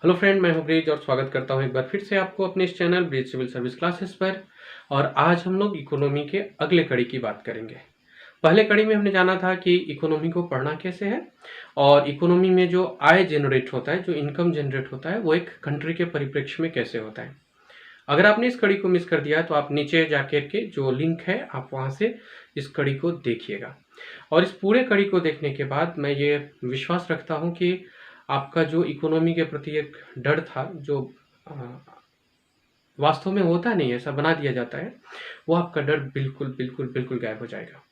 Hello friend, मैं हूं bridge और स्वागत करता हूं एक बार फिर से आपको अपने इस channel bridge civil service classes पर। और आज हम लोग इकोनॉमी के अगले कड़ी की बात करेंगे। पहले कड़ी में हमने जाना था कि इकोनॉमी को पढ़ना कैसे है और इकोनॉमी में जो आय जनरेट होता है, जो इनकम जनरेट होता है, वो एक कंट्री के परिप्रेक्ष्य में कैसे होता है। अगर आपने इस कड़ी को मिस कर दिया तो आप नीचे जाकर के जो लिंक है आप वहां से इस कड़ी को देखिएगा। और इस पूरे कड़ी को देखने के बाद मैं ये विश्वास रखता हूं कि आपका जो इकोनॉमी के प्रति एक डर था, जो अ, वास्तव में होता नहीं है, ऐसा बना दिया जाता है, वो आपका डर बिल्कुल बिल्कुल बिल्कुल गायब हो जाएगा।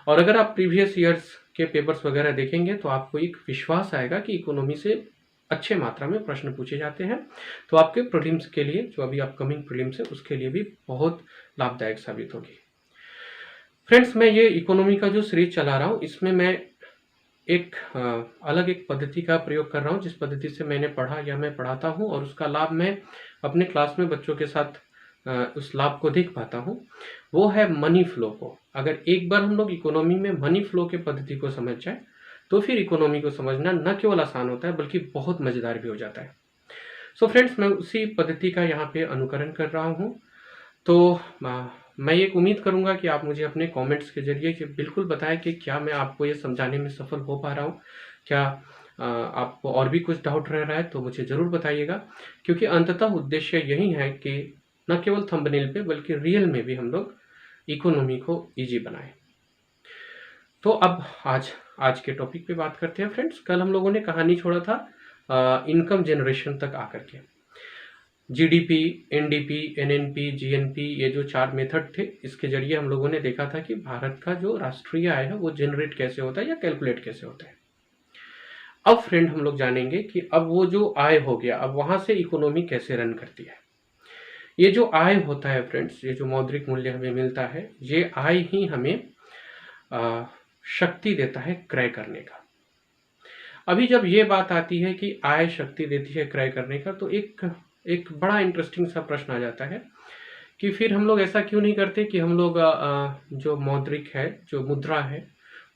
और अगर आप प्रीवियस ईयर्स के पेपर्स वगैरह देखेंगे तो आपको एक विश्वास आएगा कि इकोनॉमी से अच्छे मात्रा में प्रश्न पूछे जाते हैं। तो आपके प्रीलिम्स के लिए, जो अभी अपकमिंग प्रीलिम्स है, उसके लिए भी बहुत लाभदायक साबित होगी। फ्रेंड्स, मैं ये इकोनॉमी का जो सीरीज चला रहा हूँ, इसमें मैं एक अलग एक पद्धति का प्रयोग कर रहा हूँ, जिस पद्धति से मैंने पढ़ा या मैं पढ़ाता हूँ और उसका लाभ मैं अपने क्लास में बच्चों के साथ उस लाभ को देख पाता हूँ। वो है मनी फ्लो को। अगर एक बार हम लोग इकोनॉमी में मनी फ्लो के पद्धति को समझ जाए तो फिर इकोनॉमी को समझना न केवल आसान होता है बल्कि बहुत मज़ेदार भी हो जाता है। सो फ्रेंड्स, मैं उसी पद्धति का यहाँ पे अनुकरण कर रहा हूँ। तो मैं ये उम्मीद करूंगा कि आप मुझे अपने कमेंट्स के जरिए कि बिल्कुल बताएं कि क्या मैं आपको ये समझाने में सफल हो पा रहा हूँ, क्या आपको और भी कुछ डाउट रह रहा है तो मुझे ज़रूर बताइएगा। क्योंकि अंततः उद्देश्य यही है कि न केवल थंबनेल पे बल्कि रियल में भी हम लोग इकोनॉमी को ईजी बनाएं। तो अब आज के टॉपिक पे बात करते हैं फ्रेंड्स। कल हम लोगों ने कहानी छोड़ा था इनकम जनरेशन तक आकर के। जीडीपी, एनडीपी, एनएनपी, जीएनपी, ये जो 4 मेथड थे, इसके जरिए हम लोगों ने देखा था कि भारत का जो राष्ट्रीय आय है वो जनरेट कैसे होता है या कैलकुलेट कैसे होता है। अब फ्रेंड हम लोग जानेंगे कि अब वो जो आय हो गया, अब वहां से इकोनॉमी कैसे रन करती है। ये जो आय होता है फ्रेंड्स, ये जो मौद्रिक मूल्य हमें मिलता है, ये आय ही हमें शक्ति देता है क्रय करने का। अभी जब ये बात आती है कि आय शक्ति देती है क्रय करने का, तो एक बड़ा इंटरेस्टिंग सा प्रश्न आ जाता है कि फिर हम लोग ऐसा क्यों नहीं करते कि हम लोग जो मौद्रिक है, जो मुद्रा है,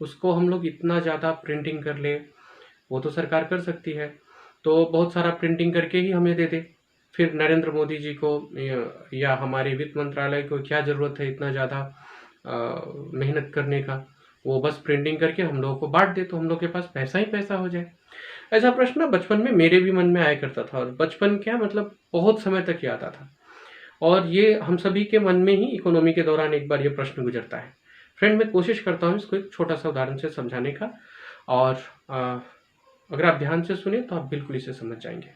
उसको हम लोग इतना ज़्यादा प्रिंटिंग कर ले। वो तो सरकार कर सकती है, तो बहुत सारा प्रिंटिंग करके ही हमें दे दे। फिर नरेंद्र मोदी जी को या हमारे वित्त मंत्रालय को क्या ज़रूरत है इतना ज़्यादा मेहनत करने का। वो बस प्रिंटिंग करके हम लोगों को बांट दे तो हम लोग के पास पैसा ही पैसा हो जाए। ऐसा प्रश्न ना बचपन में मेरे भी मन में आया करता था, और बचपन क्या मतलब बहुत समय तक ये आता था। और ये हम सभी के मन में ही इकोनॉमी के दौरान एक बार ये प्रश्न गुजरता है। फ्रेंड, मैं कोशिश करता हूँ इसको एक छोटा सा उदाहरण से समझाने का, और अगर आप ध्यान से सुने तो आप बिल्कुल इसे समझ जाएंगे।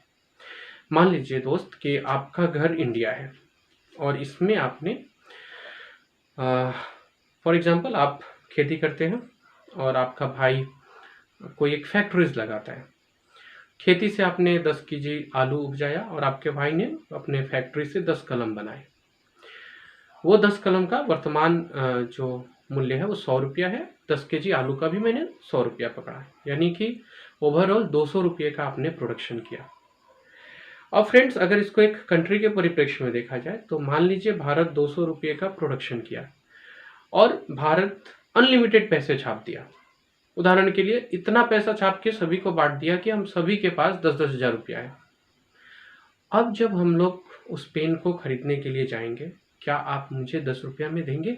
मान लीजिए दोस्त कि आपका घर इंडिया है और इसमें आपने फॉर एग्जाम्पल आप खेती करते हैं और आपका भाई कोई एक फैक्ट्रीज लगाता है। खेती से आपने 10 केजी आलू उपजाया और आपके भाई ने अपने फैक्ट्री से 10 कलम बनाए। वो 10 कलम का वर्तमान जो मूल्य है वो 100 रुपया है। 10 केजी आलू का भी मैंने 100 रुपया पकड़ा, यानी कि ओवरऑल 200 रुपये का आपने प्रोडक्शन किया। अब फ्रेंड्स, अगर इसको एक कंट्री के परिप्रेक्ष्य में देखा जाए तो मान लीजिए भारत 200 रुपये का प्रोडक्शन किया और भारत अनलिमिटेड पैसे छाप दिया। उदाहरण के लिए इतना पैसा छाप के सभी को बांट दिया कि हम सभी के पास 10-10 हजार रुपया है। अब जब हम लोग उस पेन को खरीदने के लिए जाएंगे, क्या आप मुझे 10 रुपया में देंगे?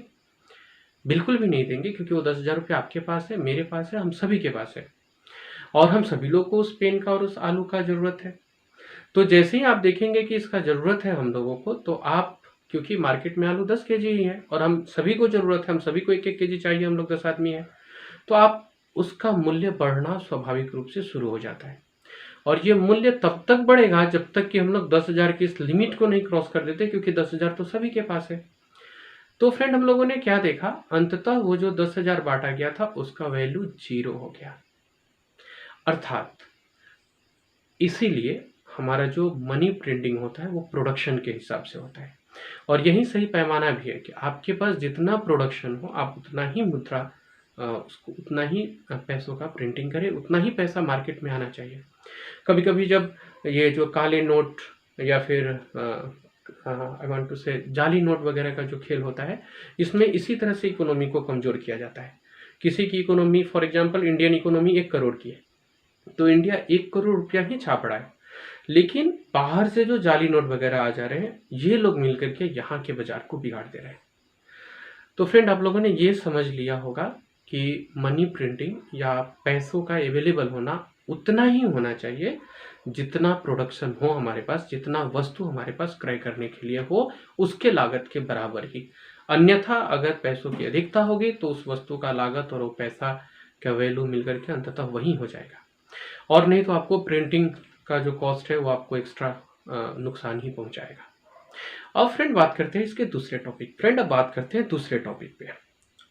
बिल्कुल भी नहीं देंगे, क्योंकि वो 10 हजार रुपया आपके पास है, मेरे पास है, हम सभी के पास है, और हम सभी लोग को उस पेन का और उस आलू का जरूरत है। तो जैसे ही आप देखेंगे कि इसका ज़रूरत है हम लोगों को, तो आप, क्योंकि मार्केट में आलू 10 केजी ही है और हम सभी को ज़रूरत है, हम सभी को 1-1 केजी चाहिए, हम लोग 10 आदमी हैं, तो आप उसका मूल्य बढ़ना स्वाभाविक रूप से शुरू हो जाता है। और ये मूल्य तब तक बढ़ेगा जब तक कि हम लोग 10,000 की इस लिमिट को नहीं क्रॉस कर देते, क्योंकि 10,000 तो सभी के पास है। तो फ्रेंड, हम लोगों ने क्या देखा, अंततः वो जो 10,000 बांटा गया था उसका वैल्यू 0 हो गया। अर्थात इसीलिए हमारा जो मनी प्रिंटिंग होता है वो प्रोडक्शन के हिसाब से होता है, और यही सही पैमाना भी है कि आपके पास जितना प्रोडक्शन हो आप उतना ही मुद्रा, उसको उतना ही पैसों का प्रिंटिंग करें, उतना ही पैसा मार्केट में आना चाहिए। कभी कभी जब ये जो काले नोट या फिर आई वांट टू से जाली नोट वगैरह का जो खेल होता है, इसमें इसी तरह से इकोनॉमी को कमजोर किया जाता है। किसी की economy, for example Indian economy 1 crore की है, तो इंडिया 1 करोड़ रुपया ही छाप रहा है, लेकिन बाहर से जो जाली नोट वगैरह आ जा रहे हैं, ये लोग मिलकर के यहाँ के बाजार को बिगाड़ दे रहे हैं। तो फ्रेंड, आप लोगों ने ये समझ लिया होगा कि मनी प्रिंटिंग या पैसों का अवेलेबल होना उतना ही होना चाहिए जितना प्रोडक्शन हो हमारे पास, जितना वस्तु हमारे पास क्रय करने के लिए हो, उसके लागत के बराबर ही। अन्यथा अगर पैसों की अधिकता होगी तो उस वस्तु का लागत और वो पैसा का वैल्यू मिलकर के अंततः वही हो जाएगा, और नहीं तो आपको प्रिंटिंग का जो कॉस्ट है वो आपको एक्स्ट्रा नुकसान ही पहुंचाएगा। अब फ्रेंड बात करते हैं इसके दूसरे टॉपिक। फ्रेंड अब बात करते हैं दूसरे टॉपिक पे।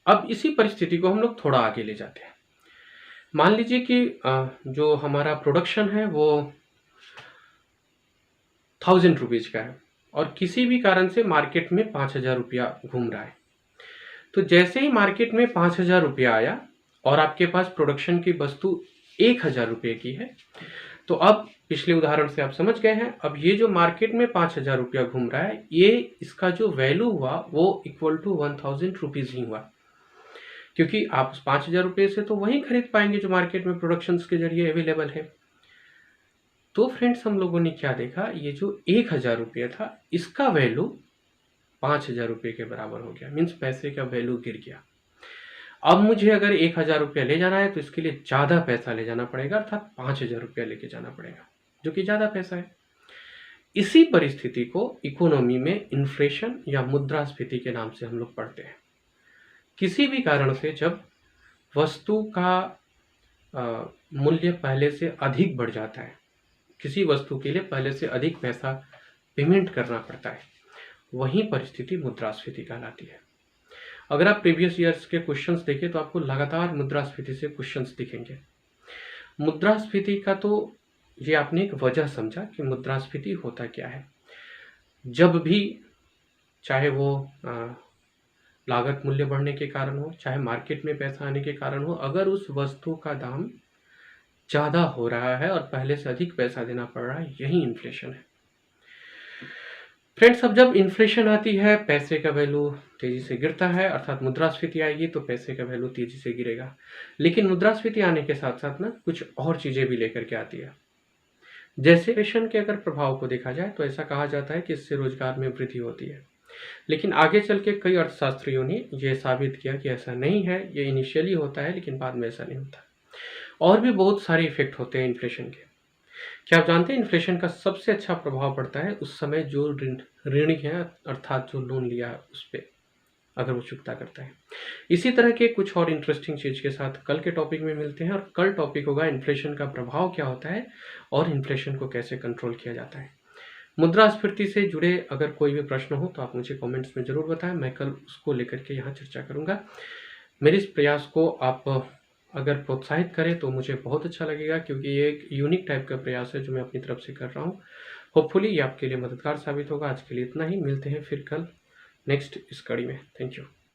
अब इसी परिस्थिति को हम लोग थोड़ा आगे ले जाते हैं। मान लीजिए कि जो हमारा प्रोडक्शन है वो 1000 रुपीज का है और किसी भी कारण से मार्केट में 5000 रुपया घूम रहा है। तो जैसे ही मार्केट में 5000 रुपया आया और आपके पास प्रोडक्शन की वस्तु 1000 रुपये की है, तो अब पिछले उदाहरण से आप समझ गए हैं, अब ये जो मार्केट में 5000 रुपया घूम रहा है, ये इसका जो वैल्यू हुआ वो इक्वल टू 1000 रुपीज ही हुआ, क्योंकि आप उस 5000 रुपये से तो वही खरीद पाएंगे जो मार्केट में प्रोडक्शन के जरिए अवेलेबल है। तो फ्रेंड्स, हम लोगों ने क्या देखा, ये जो 1000 रुपये था इसका वैल्यू 5000 रुपये के बराबर हो गया, मीन्स पैसे का वैल्यू गिर गया। अब मुझे अगर 1000 रुपया ले जाना है तो इसके लिए ज़्यादा पैसा ले जाना पड़ेगा, अर्थात 5000 रुपया लेके जाना पड़ेगा, जो कि ज़्यादा पैसा है। इसी परिस्थिति को इकोनॉमी में इन्फ्लेशन या मुद्रास्फीति के नाम से हम लोग पढ़ते हैं। किसी भी कारण से जब वस्तु का मूल्य पहले से अधिक बढ़ जाता है, किसी वस्तु के लिए पहले से अधिक पैसा पेमेंट करना पड़ता है, वही परिस्थिति मुद्रास्फीति कहलाती है। अगर आप प्रीवियस ईयर्स के क्वेश्चंस देखें तो आपको लगातार मुद्रास्फीति से क्वेश्चंस दिखेंगे। मुद्रास्फीति का तो ये आपने एक वजह समझा कि मुद्रास्फीति होता क्या है। जब भी, चाहे वो लागत मूल्य बढ़ने के कारण हो, चाहे मार्केट में पैसा आने के कारण हो, अगर उस वस्तु का दाम ज़्यादा हो रहा है और पहले से अधिक पैसा देना पड़ रहा है, यही इन्फ्लेशन है। फ्रेंड्स, अब जब इन्फ्लेशन आती है पैसे का वैल्यू तेजी से गिरता है, अर्थात मुद्रास्फीति आएगी तो पैसे का वैल्यू तेजी से गिरेगा। लेकिन मुद्रास्फीति आने के साथ साथ ना कुछ और चीज़ें भी लेकर के आती है। जैसे इन्फ्लेशन के अगर प्रभाव को देखा जाए तो ऐसा कहा जाता है कि इससे रोजगार में वृद्धि होती है, लेकिन आगे चल के कई अर्थशास्त्रियों ने यह साबित किया कि ऐसा नहीं है। ये इनिशियली होता है लेकिन बाद में ऐसा नहीं होता। और भी बहुत सारे इफेक्ट होते हैं इन्फ्लेशन के। क्या आप जानते हैं इन्फ्लेशन का सबसे अच्छा प्रभाव पड़ता है उस समय जो ऋणी है, अर्थात जो लोन लिया है उस पर, अगर वो चुकता करता है। इसी तरह के कुछ और इंटरेस्टिंग चीज़ के साथ कल के टॉपिक में मिलते हैं, और कल टॉपिक होगा इन्फ्लेशन का प्रभाव क्या होता है और इन्फ्लेशन को कैसे कंट्रोल किया जाता है। मुद्रास्फीति से जुड़े अगर कोई भी प्रश्न हो तो आप मुझे कमेंट्स में ज़रूर बताएं, मैं कल उसको लेकर के यहाँ चर्चा करूँगा। मेरे इस प्रयास को आप अगर प्रोत्साहित करें तो मुझे बहुत अच्छा लगेगा, क्योंकि ये एक यूनिक टाइप का प्रयास है जो मैं अपनी तरफ से कर रहा हूँ। होपफुली ये आपके लिए मददगार साबित होगा। आज के लिए इतना ही, मिलते हैं फिर कल नेक्स्ट इस कड़ी में। Thank you.